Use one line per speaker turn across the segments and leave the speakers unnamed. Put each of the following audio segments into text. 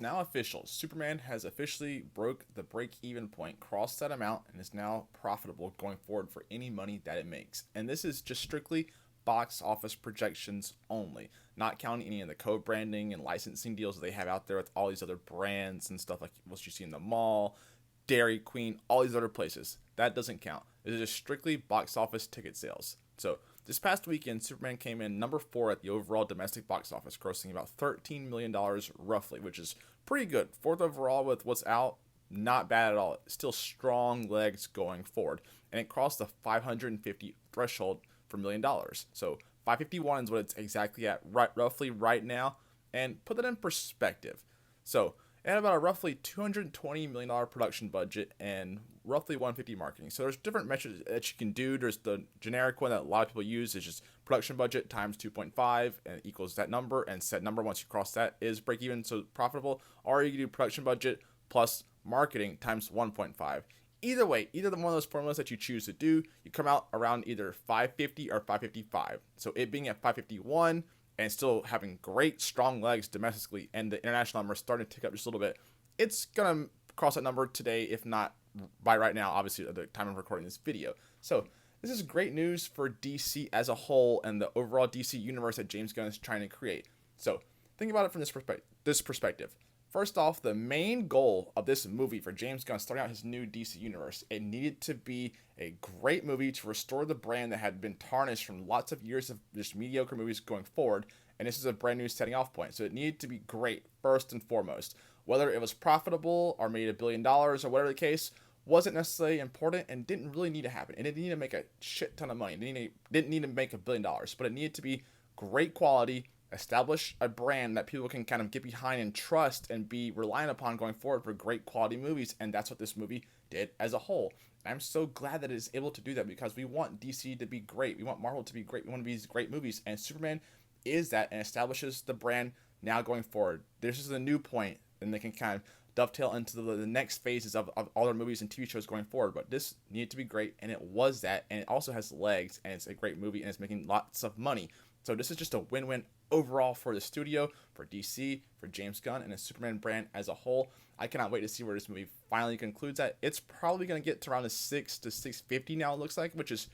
Now official. Superman has officially broke the break-even point, crossed that amount, and is now profitable going forward for any money that it makes. And this is just strictly box office projections only, not counting any of the co-branding and licensing deals that they have out there with all these other brands and stuff like what you see in the mall, Dairy Queen, all these other places. That doesn't count. It is just strictly box office ticket sales. So this past weekend, Superman came in number 4 at the overall domestic box office, grossing about $13 million roughly, which is pretty good. Fourth overall with what's out, not bad at all. Still strong legs going forward, and it crossed the 550 threshold for $1 million. So 551 is what it's exactly at, right, roughly right now. And put that in perspective. So it had about a roughly $220 million production budget and roughly 150 marketing. So there's different metrics that you can do. There's the generic one that a lot of people use, is just production budget times 2.5 and it equals that number, and set number once you cross that is break even, so profitable. Or you can do production budget plus marketing times 1.5. Either way, either one of those formulas that you choose to do, you come out around either 550 or 555. So it being at 551 and still having great strong legs domestically, and the international number starting to tick up just a little bit, it's gonna cross that number today, if not by right now, obviously at the time of recording this video. So this is great news for DC as a whole and the overall DC universe that James Gunn is trying to create. So think about it from this perspective. First off, the main goal of this movie for James Gunn starting out his new DC universe, it needed to be a great movie to restore the brand that had been tarnished from lots of years of just mediocre movies going forward, and this is a brand new setting off point. So it needed to be great first and foremost. Whether it was profitable or made $1 billion or whatever the case wasn't necessarily important and didn't really need to happen. And it didn't need to make a shit ton of money. It didn't need to make $1 billion, but it needed to be great quality, establish a brand that people can kind of get behind and trust and be reliant upon going forward for great quality movies. And that's what this movie did as a whole. I'm so glad that it is able to do that, because we want DC to be great. We want Marvel to be great. We want to be these great movies. And Superman is that, and establishes the brand now going forward. This is the new point, and they can kind of dovetail into the next phases of all their movies and TV shows going forward. But this needed to be great, and it was that. And it also has legs, and it's a great movie, and it's making lots of money. So this is just a win-win overall for the studio, for DC, for James Gunn, and the Superman brand as a whole. I cannot wait to see where this movie finally concludes at. It's probably going to get to around the 6 to 650 now, it looks like, which is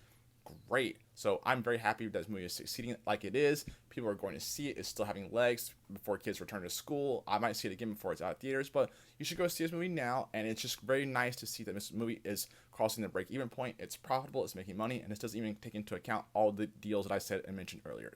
great. So I'm very happy that this movie is succeeding like it is. People are going to see it. It's still having legs before kids return to school. I might see it again before it's out of theaters, but you should go see this movie now. And it's just very nice to see that this movie is crossing the break-even point. It's profitable. It's making money, and this doesn't even take into account all the deals that I said and mentioned earlier.